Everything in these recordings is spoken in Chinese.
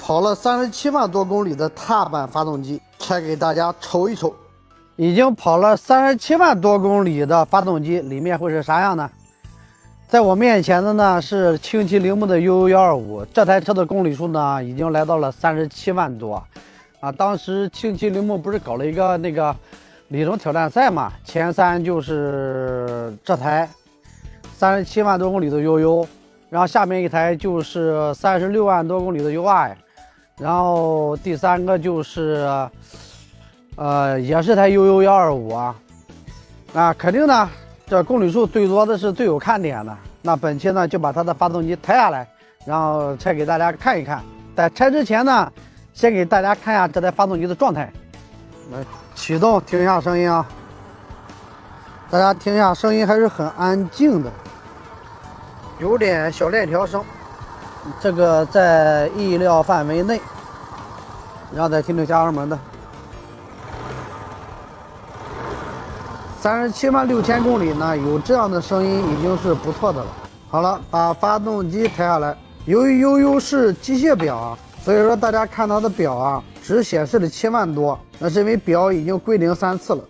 跑了37万多公里的踏板发动机，拆给大家瞅一瞅。已经跑了37万多公里的发动机，里面会是啥样呢？在我面前的呢是轻骑铃木的 UU125，这台车的公里数呢已经来到了37万多。当时轻骑铃木不是搞了一个那个里程挑战赛嘛，前3就是这台37万多公里的 UU， 然后下面一台就是36万多公里的 UI， 然后第3个就是也是台 UU125肯定呢这公里数最多的是最有看点的。那本期呢就把它的发动机抬下来，然后拆给大家看一看。在拆之前呢，先给大家看一下这台发动机的状态。来启动，听一下声音啊，大家听一下声音还是很安静的，有点小链条声，这个在意料范围内。然后再听听加油门的。37万6千公里呢，有这样的声音已经是不错的了。好了，把发动机抬下来。由于 UU 是机械表所以说大家看它的表只显示了7万多，那是因为表已经归零3次了。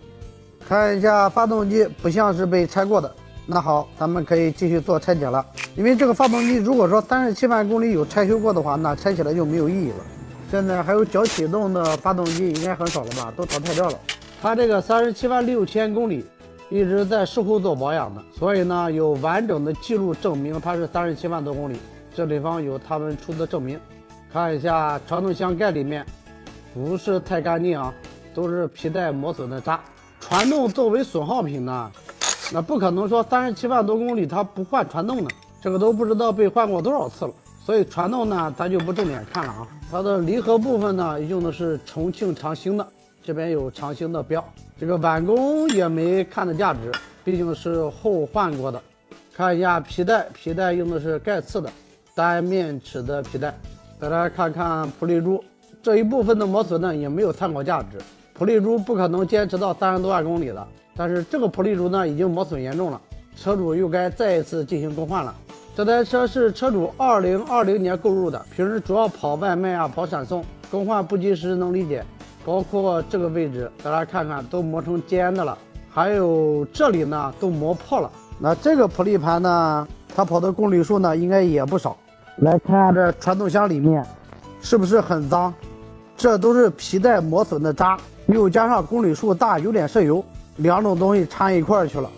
看一下发动机，不像是被拆过的。那好，咱们可以继续做拆解了。因为这个发动机如果说37万公里有拆修过的话，那拆起来就没有意义了。现在还有脚启动的发动机应该很少了吧，都淘汰掉了。它这个37万6千公里一直在事后做保养的，所以呢有完整的记录证明它是37万多公里。这地方有他们出的证明。看一下传动箱盖里面不是太干净都是皮带磨损的渣。传动作为损耗品呢，那不可能说37万多公里它不换传动的，这个都不知道被换过多少次了。所以传动呢咱就不重点看了它的离合部分呢用的是重庆长兴的，这边有长兴的标，这个挽弓也没看的价值，毕竟是后换过的。看一下皮带，皮带用的是盖刺的单面齿的皮带。大家看看普利珠，这一部分的磨损呢也没有参考价值，普利珠不可能坚持到30多万公里的，但是这个普利珠呢已经磨损严重了，车主又该再一次进行更换了。这台车是车主2020年购入的，平时主要跑外卖跑闪送，更换不及时能理解。包括这个位置，大家看看都磨成尖的了，还有这里呢都磨破了。那这个普利盘呢，它跑的公里数呢应该也不少。来看下这传动箱里面是不是很脏，这都是皮带磨损的渣，又加上公里数大有点渗油，两种东西掺一块去了，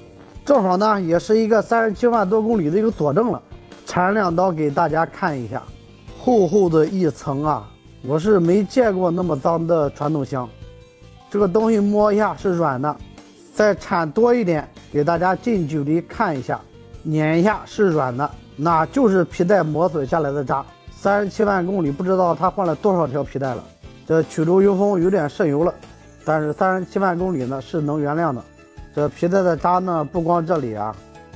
正好呢也是一个37万多公里的一个佐证了。缠两刀给大家看一下，厚厚的一层我是没见过那么脏的传动箱，这个东西摸一下是软的，再铲多一点给大家近距离看一下，碾一下是软的，那就是皮带磨损下来的渣。37万公里不知道他换了多少条皮带了，这曲轴油封有点渗油了，但是37万公里呢是能原谅的。这皮带的渣呢不光这里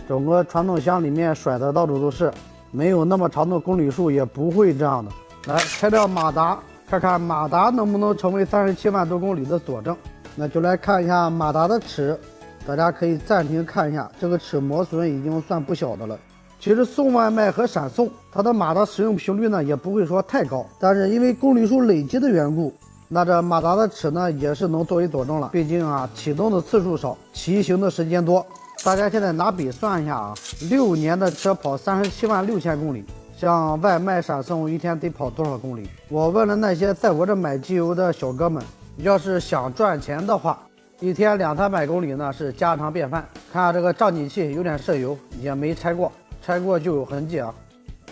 整个传动箱里面甩的到处都是，没有那么长的公里数也不会这样的。来拆掉马达，看看马达能不能成为37万多公里的佐证。那就来看一下马达的齿，大家可以暂停看一下，这个齿磨损已经算不小的了。其实送外卖和闪送它的马达使用频率呢也不会说太高，但是因为公里数累积的缘故，那这马达的齿呢也是能作为佐证了。毕竟启动的次数少，骑行的时间多。大家现在拿笔算一下6年的车跑37万6千公里，像外卖闪送一天得跑多少公里？我问了那些在我这买机油的小哥们，要是想赚钱的话，一天200-300公里呢是家常便饭。看下这个胀气器有点渗油，也没拆过，拆过就有痕迹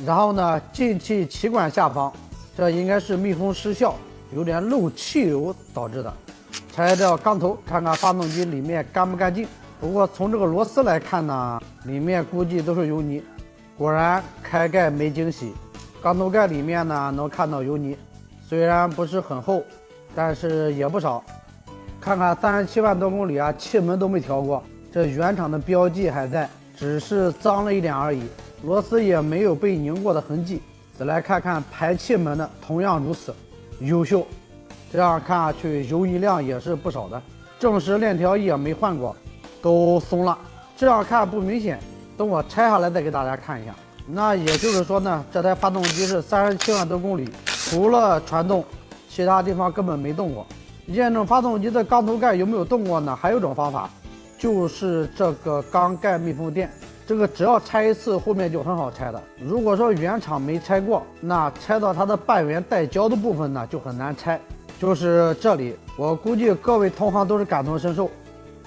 然后呢，进气气管下方，这应该是密封失效，有点漏气流导致的。拆掉缸头，看看发动机里面干不干净。不过从这个螺丝来看呢，里面估计都是油泥。果然开盖没惊喜，缸头盖里面呢能看到油泥，虽然不是很厚，但是也不少。看看37万多公里气门都没调过，这原厂的标记还在，只是脏了一点而已，螺丝也没有被拧过的痕迹。再来看看排气门的，同样如此，优秀。这样看下去油泥量也是不少的，正时链条也没换过，都松了。这样看不明显，等我拆下来再给大家看一下。那也就是说呢，这台发动机是37万多公里，除了传动，其他地方根本没动过。验证发动机的缸头盖有没有动过呢？还有一种方法，就是这个缸盖密封垫，这个只要拆一次，后面就很好拆的。如果说原厂没拆过，那拆到它的半圆带胶的部分呢，就很难拆。就是这里，我估计各位同行都是感同身受，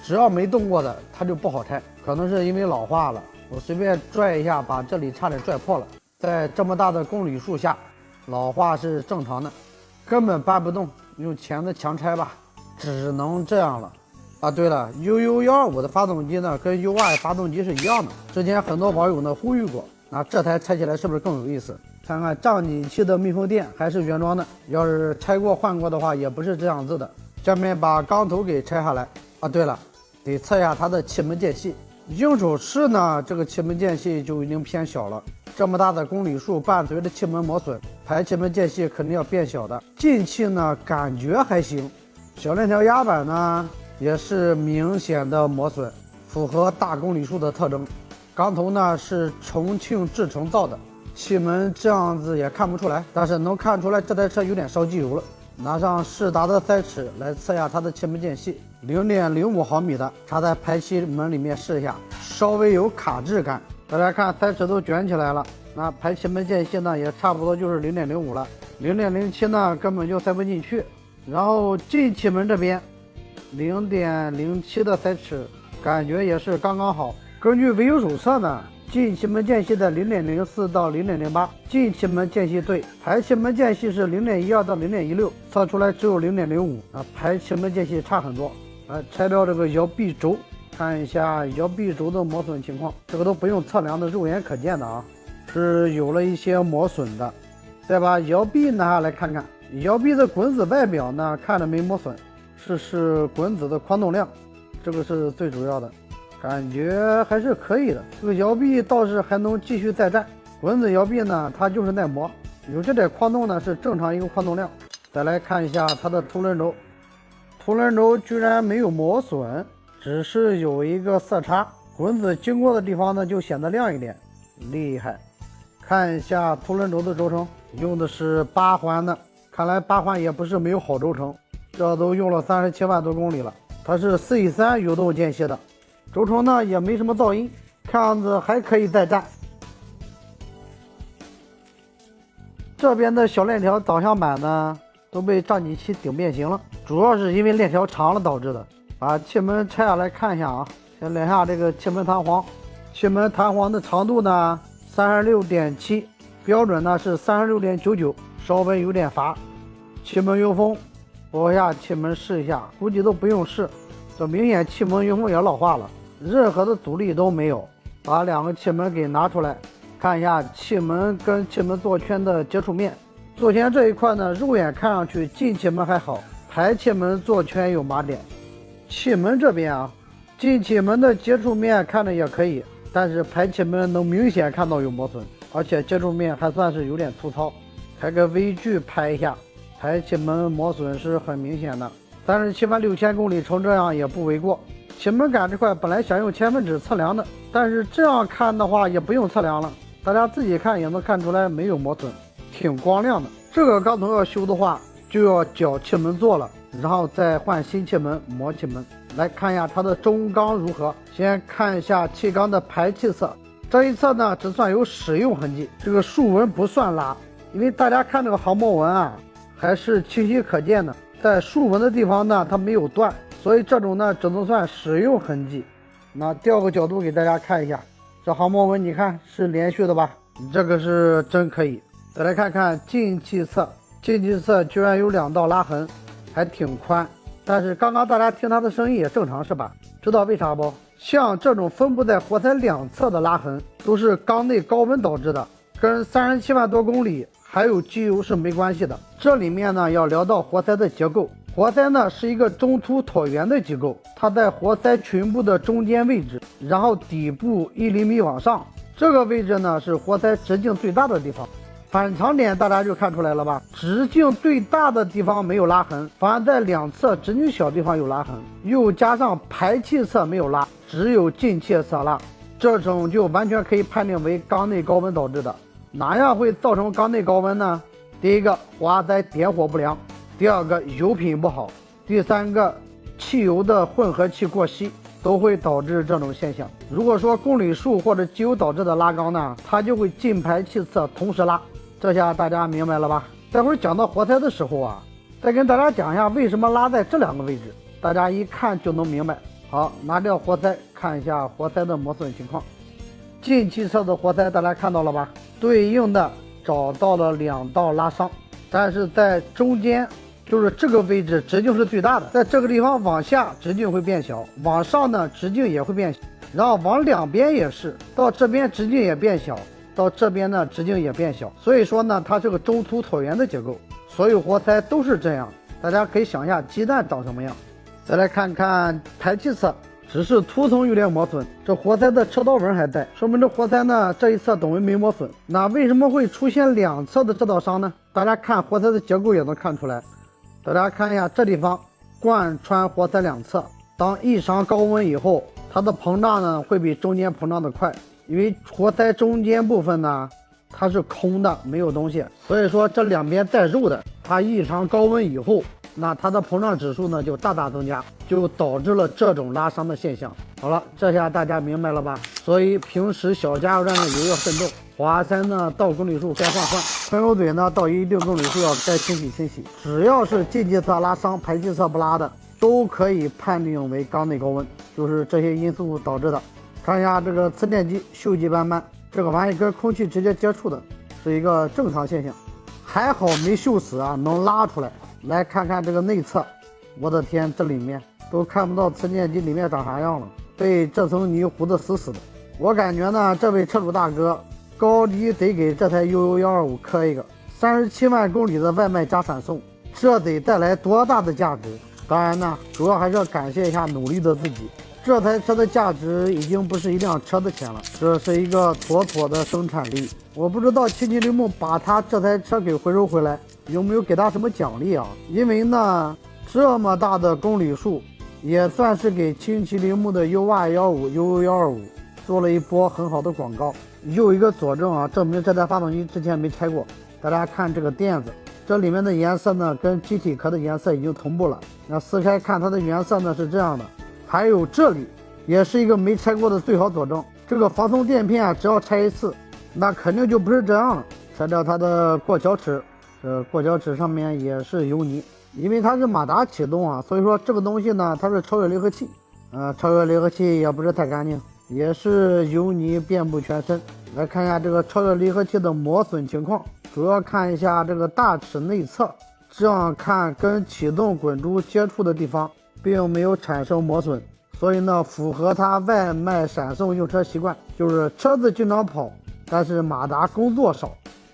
只要没动过的，它就不好拆。可能是因为老化了，我随便拽一下，把这里差点拽破了。在这么大的公里数下，老化是正常的，根本搬不动，用钳子强拆吧，只能这样了。啊，对了，UU125的发动机呢，跟 U2 发动机是一样的。之前很多网友呢呼吁过，那这台拆起来是不是更有意思？看看胀紧器的密封垫还是原装的，要是拆过换过的话，也不是这样子的。下面把缸头给拆下来。啊，对了，得测一下它的气门间隙。用手试呢，这个气门间隙就已经偏小了。这么大的公里数，伴随着气门磨损，排气门间隙肯定要变小的。进气呢，感觉还行。小链条压板呢，也是明显的磨损，符合大公里数的特征。缸头呢是重庆制成造的，气门这样子也看不出来，但是能看出来这台车有点烧机油了。拿上适达的塞尺来测下它的气门间隙，0.05毫米的，插在排气门里面试一下，稍微有卡滞感。大家看塞尺都卷起来了，那排气门间隙呢也差不多就是0.05了，0.07呢根本就塞不进去。然后进气门这边0.07的塞尺，感觉也是刚刚好。根据维修手册呢，进气门间隙的0.04到0.08，进气门间隙对，排气门间隙是0.12到0.16，测出来只有0.05啊，排气门间隙差很多。拆掉这个摇臂轴，看一下摇臂轴的磨损情况，这个都不用测量的，肉眼可见的啊，是有了一些磨损的。再把摇臂拿下来看看，摇臂的滚子外表呢看着没磨损，试试滚子的宽动量，这个是最主要的。感觉还是可以的，这个摇臂倒是还能继续再战。滚子摇臂呢，它就是耐磨，有这点宽动呢是正常一个宽动量。再来看一下它的凸轮轴，凸轮轴居然没有磨损，只是有一个色差，滚子经过的地方呢就显得亮一点，厉害。看一下凸轮轴的轴承，用的是8环的，看来8环也不是没有好轴承，这都用了37万多公里了。它是 C3 油动间隙的。轴承呢也没什么噪音，看样子还可以再战。这边的小链条导向板呢都被胀紧器顶变形了，主要是因为链条长了导致的。把气门拆下来看一下啊，先连下这个气门弹簧，气门弹簧的长度呢36.7，标准呢是36.99，稍微有点乏。气门油封，拨下气门试一下，估计都不用试，这明显气门油封也老化了。任何的阻力都没有。把两个气门给拿出来，看一下气门跟气门座圈的接触面。座圈这一块呢，肉眼看上去进气门还好，排气门座圈有麻点。气门这边啊，进气门的接触面看着也可以，但是排气门能明显看到有磨损，而且接触面还算是有点粗糙。开个微距拍一下，排气门磨损是很明显的。37万6000公里成这样也不为过。气门杆这块本来想用铅粉纸测量的，但是这样看的话也不用测量了，大家自己看也能看出来没有磨损，挺光亮的。这个缸头要修的话，就要绞气门座了，然后再换新气门磨气门。来看一下它的中缸如何。先看一下气缸的排气侧，这一侧呢只算有使用痕迹，这个竖纹不算拉，因为大家看这个航模纹啊还是清晰可见的，在竖纹的地方呢它没有断，所以这种呢只能算使用痕迹。那调个角度给大家看一下，这航模纹你看是连续的吧，这个是真可以。再来看看进气侧，进气侧居然有2道拉痕，还挺宽，但是刚刚大家听它的声音也正常是吧？知道为啥不？像这种分布在活塞两侧的拉痕都是缸内高温导致的，跟37万多公里还有机油是没关系的。这里面呢要聊到活塞的结构，活塞呢是一个中凸椭圆的机构，它在活塞裙部的中间位置，然后底部1厘米往上，这个位置呢是活塞直径最大的地方。反常点大家就看出来了吧，直径最大的地方没有拉痕，反而在两侧直径小地方有拉痕，又加上排气侧没有拉，只有进气侧拉，这种就完全可以判定为缸内高温导致的。哪样会造成缸内高温呢？第一个，活塞点火不良；第二个，油品不好；第三个，汽油的混合气过稀，都会导致这种现象。如果说公里数或者机油导致的拉缸呢，它就会进排气侧同时拉。这下大家明白了吧？待会儿讲到活塞的时候啊，再跟大家讲一下为什么拉在这两个位置，大家一看就能明白。好，拿掉活塞，看一下活塞的磨损情况。进气侧的活塞大家看到了吧？对应的找到了2道拉伤，但是在中间，就是这个位置直径是最大的，在这个地方往下直径会变小，往上呢直径也会变小，然后往两边也是，到这边直径也变小，到这边呢直径也变小，所以说呢它是个中凸椭圆的结构，所有活塞都是这样。大家可以想一下鸡蛋长什么样。再来看看排气侧，只是涂层有点磨损，这活塞的车道纹还在，说明这活塞呢这一侧等于没磨损。那为什么会出现两侧的这道伤呢？大家看活塞的结构也能看出来。大家看一下这地方贯穿活塞两侧，当异常高温以后，它的膨胀呢会比中间膨胀的快，因为活塞中间部分呢它是空的，没有东西，所以说这两边带肉的，它异常高温以后，那它的膨胀指数呢就大大增加，就导致了这种拉伤的现象。好了，这下大家明白了吧？所以平时小加油站的油要慎重，活塞呢到公里数该换换，喷油嘴呢到一定公里数要该清洗清洗。只要是进气侧拉伤，排气侧不拉的，都可以判定为缸内高温，就是这些因素导致的。看一下这个磁电机锈迹斑斑，这个玩意跟空气直接接触的，是一个正常现象，还好没锈死啊，能拉出来。来看看这个内侧，我的天，这里面都看不到磁电机里面长啥样了，被这层泥糊得死死的。我感觉呢，这位车主大哥高低得给这台UU125磕一个，37万公里的外卖加闪送，这得带来多大的价值？当然呢，主要还是要感谢一下努力的自己。这台车的价值已经不是一辆车的钱了，这是一个妥妥的生产力。我不知道七七铃木把他这台车给回收回来，有没有给他什么奖励啊？因为呢，这么大的公里数，也算是给七七铃木的 U215、UU125做了一波很好的广告。又一个佐证啊，证明这台发动机之前没拆过。大家看这个垫子，这里面的颜色呢，跟机体壳的颜色已经同步了。那撕开看它的原色呢是这样的。还有这里也是一个没拆过的最好佐证，这个防松垫片啊，只要拆一次，那肯定就不是这样了。拆掉它的过桥齿，这过桥齿上面也是油泥，因为它是马达启动啊，所以说这个东西呢，它是超越离合器，超越离合器也不是太干净，也是油泥遍布全身。来看一下这个超越离合器的磨损情况，主要看一下这个大齿内侧，这样看跟启动滚珠接触的地方并没有产生磨损，所以呢，符合它外卖闪送用车习惯，就是车子经常跑，但是马达工作少。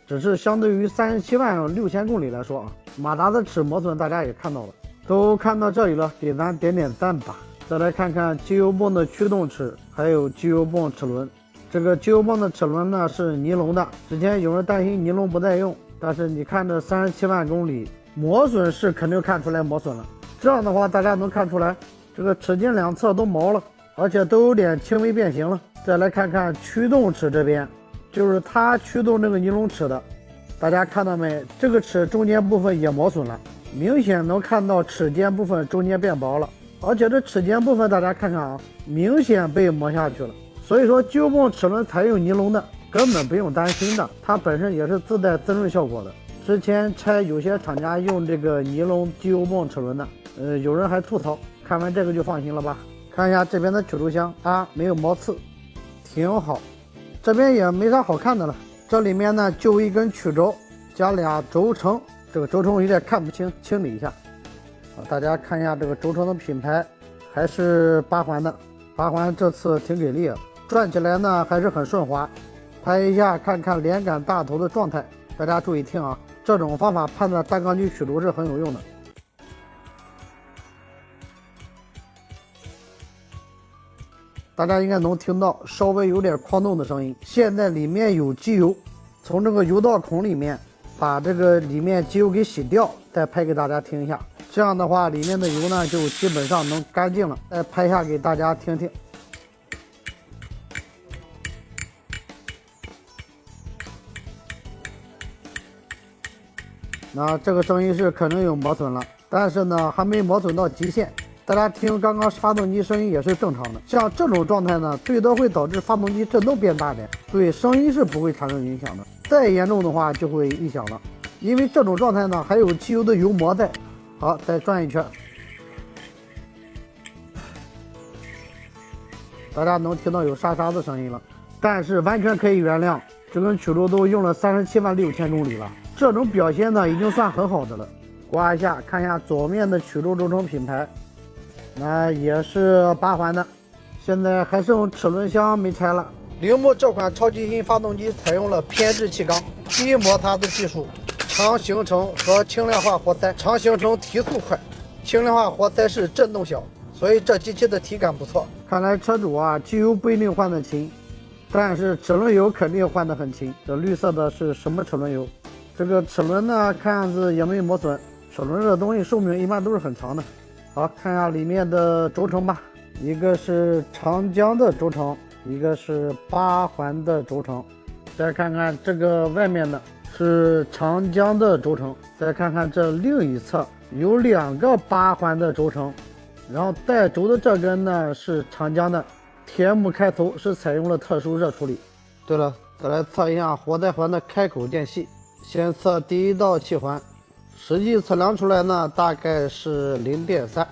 只是相对于37万6千公里来说啊，马达的齿磨损大家也看到了，都看到这里了，给咱点点赞吧。再来看看机油泵的驱动齿，还有机油泵齿轮。这个机油泵的齿轮呢是尼龙的，之前有人担心尼龙不耐用，但是你看这37万公里，磨损是肯定看出来磨损了。这样的话，大家能看出来，这个齿茎两侧都毛了，而且都有点轻微变形了。再来看看驱动齿这边，就是它驱动这个尼龙齿的，大家看到没？这个齿中间部分也磨损了，明显能看到齿间部分中间变薄了，而且这齿间部分大家看看啊，明显被磨下去了。所以说，机油泵齿轮采用尼龙的，根本不用担心的，它本身也是自带滋润效果的。之前拆有些厂家用这个尼龙机油泵齿轮的，有人还吐槽，看完这个就放心了吧。看一下这边的曲轴箱啊，没有毛刺，挺好。这边也没啥好看的了，这里面呢就一根曲轴加俩轴承，这个轴承有点看不清，清理一下。大家看一下这个轴承的品牌，还是8环的，8环这次挺给力，转起来呢还是很顺滑。拍一下看看连杆大头的状态，大家注意听啊，这种方法判断单缸机曲轴是很有用的。大家应该能听到稍微有点晃动的声音。现在里面有机油，从这个油道孔里面把这个里面机油给洗掉，再拍给大家听一下。这样的话，里面的油呢就基本上能干净了。再拍一下给大家听听。那这个声音是肯定有磨损了，但是呢还没磨损到极限。大家听刚刚发动机声音也是正常的。像这种状态呢，最多会导致发动机震动变大点，对声音是不会产生影响的。再严重的话就会异响了，因为这种状态呢还有汽油的油膜在。好，再转一圈，大家能听到有沙沙的声音了，但是完全可以原谅。这根曲轴都用了376000公里了，这种表现呢已经算很好的了。刮一下，看一下左面的曲轴轴承品牌，那也是8环的，现在还剩齿轮箱没拆了。铃木这款超级新发动机采用了偏置气缸、低摩擦的技术，强行程和轻量化活塞。强行程提速快，轻量化活塞是震动小，所以这机器的体感不错。看来车主啊，机油不一定换得勤，但是齿轮油肯定换得很勤。这绿色的是什么齿轮油？这个齿轮呢，看样子也没磨损。齿轮这东西寿命一般都是很长的。好，看一下里面的轴承吧，一个是长江的轴承，一个是8环的轴承。再看看这个外面的是长江的轴承，再看看这另一侧有2个8环的轴承，然后带轴的这根呢是长江的，铁木开头，是采用了特殊热处理。对了，再来测一下活塞环的开口间隙，先测第一道气环，实际测量出来呢大概是0.3，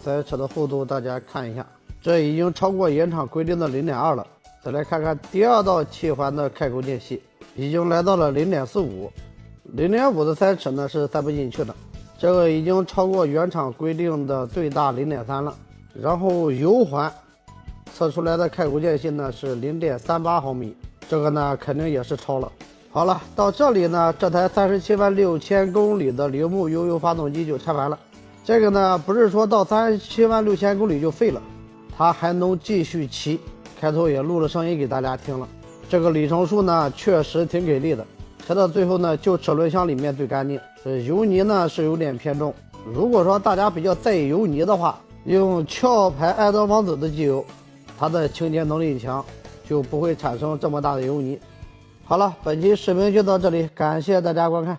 塞车的厚度大家看一下，这已经超过原厂规定的0.2了。再来看看第二道气环的开口间隙，已经来到了0.45，0.5的塞齿呢是塞不进去的，这个已经超过原厂规定的最大0.3了。然后油环测出来的开口间隙呢是0.38毫米，这个呢肯定也是超了。好了，到这里呢，这台376000公里的铃木悠悠发动机就拆完了。这个呢不是说到376000公里就废了，它还能继续骑。开头也录了声音给大家听了，这个里程数呢确实挺给力的。开到最后呢，就齿轮箱里面最干净，这油泥呢是有点偏重。如果说大家比较在意油泥的话，用壳牌爱德王子的机油，它的清洁能力强，就不会产生这么大的油泥。好了，本期视频就到这里，感谢大家观看。